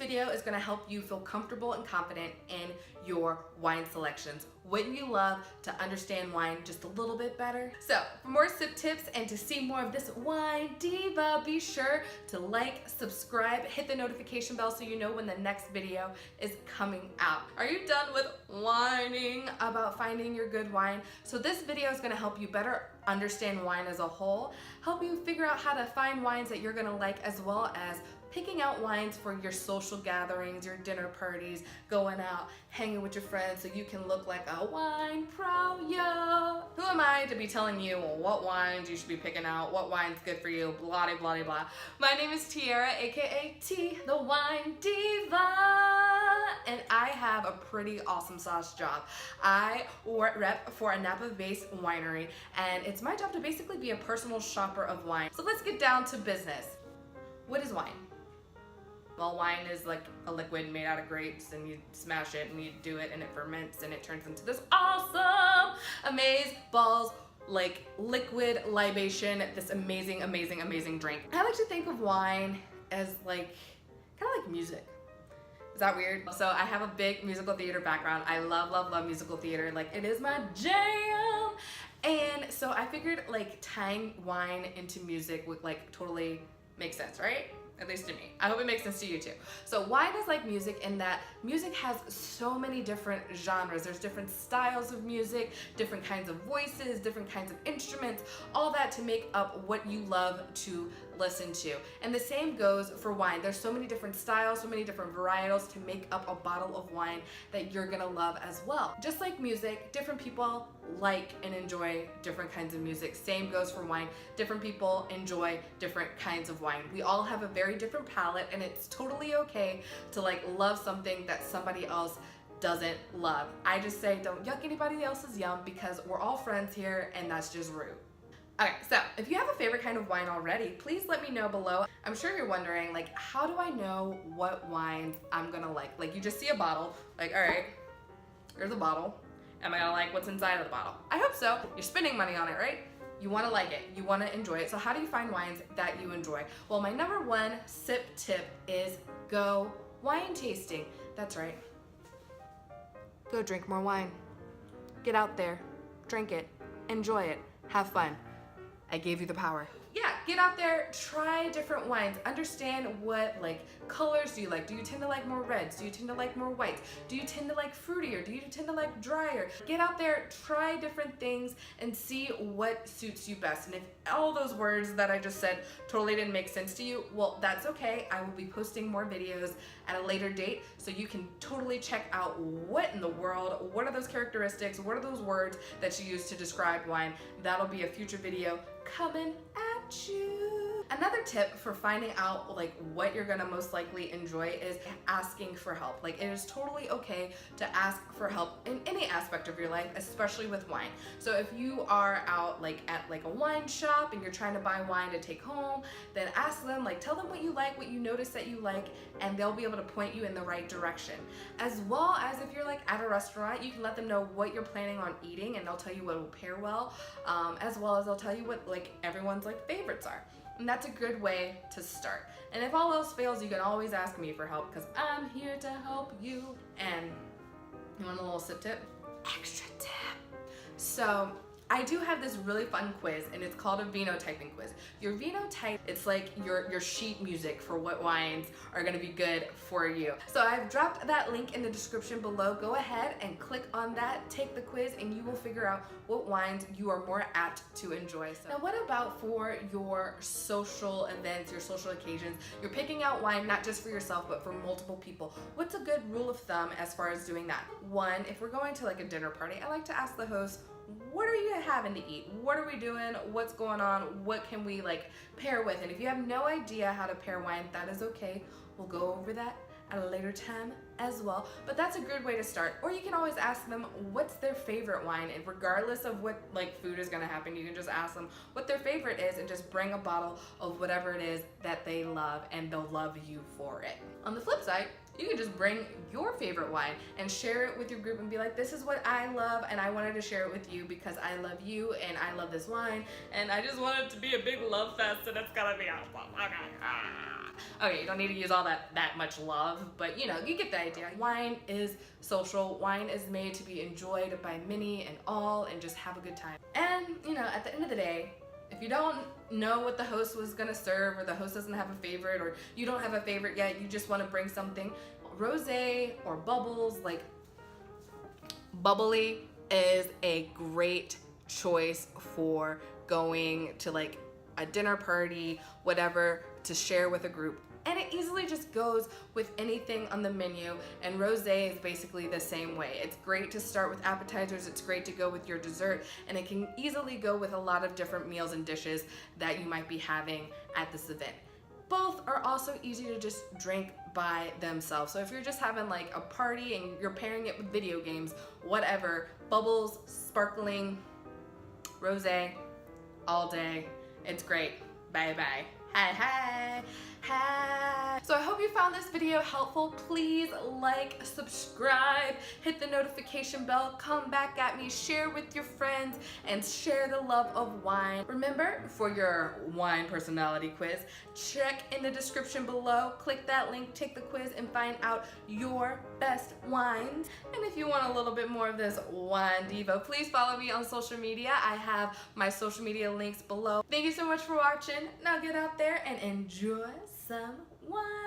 video is gonna help you feel comfortable and confident in your wine selections. Wouldn't you love to understand wine just a little bit better? So for more sip tips and to see more of this wine diva, be sure to like, subscribe, hit the notification bell so you know when the next video is coming out. Are you done with whining about finding your good wine? So this video is gonna help you better understand wine as a whole, help you figure out how to find wines that you're gonna like, as well as picking out wines for your social gatherings, your dinner parties, going out, hanging with your friends so you can look like a wine pro yo. Who am I to be telling you what wines you should be picking out, what wine's good for you, blah, blah, blah, blah. My name is Tiara, aka T, the Wine Diva, and I have a pretty awesome sauce job. I rep for a Napa-based winery, and it's my job to basically be a personal shopper of wine. So let's get down to business. What is wine? Well, wine is like a liquid made out of grapes, and you smash it and you do it and it ferments and it turns into this awesome amaze balls like liquid libation, this amazing, amazing, amazing drink. I like to think of wine as like kind of like music. Is that weird? So I have a big musical theater background. I love, love, love musical theater. Like, it is my jam. And so I figured like tying wine into music would like totally make sense, right? At least to me. I hope it makes sense to you too. So wine is like music in that music has so many different genres. There's different styles of music, different kinds of voices, different kinds of instruments, all that to make up what you love to listen to. And the same goes for wine. There's so many different styles, so many different varietals to make up a bottle of wine that you're gonna love as well. Just like music, different people like and enjoy different kinds of music. Same goes for wine. Different people enjoy different kinds of wine. We all have a very different palate, and it's totally okay to like love something that somebody else doesn't love. I just say don't yuck anybody else's yum, because we're all friends here and that's just rude. Okay, so if you have a favorite kind of wine already, please let me know below. I'm sure you're wondering, like, how do I know what wines I'm gonna like? Like, you just see a bottle, like, all right, here's a bottle. Am I gonna like what's inside of the bottle? I hope so. You're spending money on it, right? You wanna like it, you wanna enjoy it. So how do you find wines that you enjoy? Well, my number one sip tip is go wine tasting. That's right. Go drink more wine. Get out there, drink it, enjoy it, have fun. I gave you the power. Yeah, get out there, try different wines, understand what like colors do you like. Do you tend to like more reds? Do you tend to like more whites? Do you tend to like fruitier? Do you tend to like drier? Get out there, try different things and see what suits you best. And if all those words that I just said totally didn't make sense to you, well, that's okay. I will be posting more videos at a later date so you can totally check out what in the world, what are those characteristics, what are those words that you use to describe wine. That'll be a future video coming at you. Another tip for finding out like what you're gonna most likely enjoy is asking for help. Like, it is totally okay to ask for help in any aspect of your life, especially with wine. So if you are out like at like a wine shop and you're trying to buy wine to take home, then ask them, like, tell them what you like, what you notice that you like, and they'll be able to point you in the right direction. As well as if you're like at a restaurant, you can let them know what you're planning on eating and they'll tell you what will pair well, as well as they'll tell you what like everyone's like favorites are. And that's a good way to start. And if all else fails, you can always ask me for help, because I'm here to help you. And you want a little sip tip? Extra tip. So I do have this really fun quiz, and it's called a vinotyping quiz. Your vinotype, it's like your sheet music for what wines are gonna be good for you. So I've dropped that link in the description below. Go ahead and click on that, take the quiz, and you will figure out what wines you are more apt to enjoy. So now, what about for your social events, your social occasions? You're picking out wine not just for yourself, but for multiple people. What's a good rule of thumb as far as doing that? One, if we're going to like a dinner party, I like to ask the host, what are you having to eat? What are we doing? What's going on? What can we like pair with? And if you have no idea how to pair wine, that is okay. We'll go over that at a later time as well. But that's a good way to start. Or you can always ask them what's their favorite wine, and regardless of what like food is gonna happen, you can just ask them what their favorite is and just bring a bottle of whatever it is that they love, and they'll love you for it. On the flip side, you can just bring your favorite wine and share it with your group and be like, this is what I love, and I wanted to share it with you because I love you and I love this wine, and I just want it to be a big love fest, and it's gonna be awesome. Okay. Okay, you don't need to use all that much love, but you know, you get the idea. Wine is social. Wine is made to be enjoyed by many and all and just have a good time. And you know, at the end of the day, if you don't know what the host was gonna serve, or the host doesn't have a favorite, or you don't have a favorite yet, you just wanna bring something, rosé or bubbles, like bubbly is a great choice for going to like a dinner party, whatever, to share with a group. And it easily just goes with anything on the menu, and rosé is basically the same way. It's great to start with appetizers, it's great to go with your dessert, and it can easily go with a lot of different meals and dishes that you might be having at this event. Both are also easy to just drink by themselves. So if you're just having like a party and you're pairing it with video games, whatever, bubbles, sparkling, rosé, all day, it's great. Bye bye. Hi, hi, hi. So I hope you found this video helpful. Please like, subscribe, hit the notification bell, come back at me, share with your friends, and share the love of wine. Remember, for your wine personality quiz, check in the description below, click that link, take the quiz, and find out your best wines. And if you want a little bit more of this wine diva, please follow me on social media. I have my social media links below. Thank you so much for watching. Now get out there and enjoy some wine.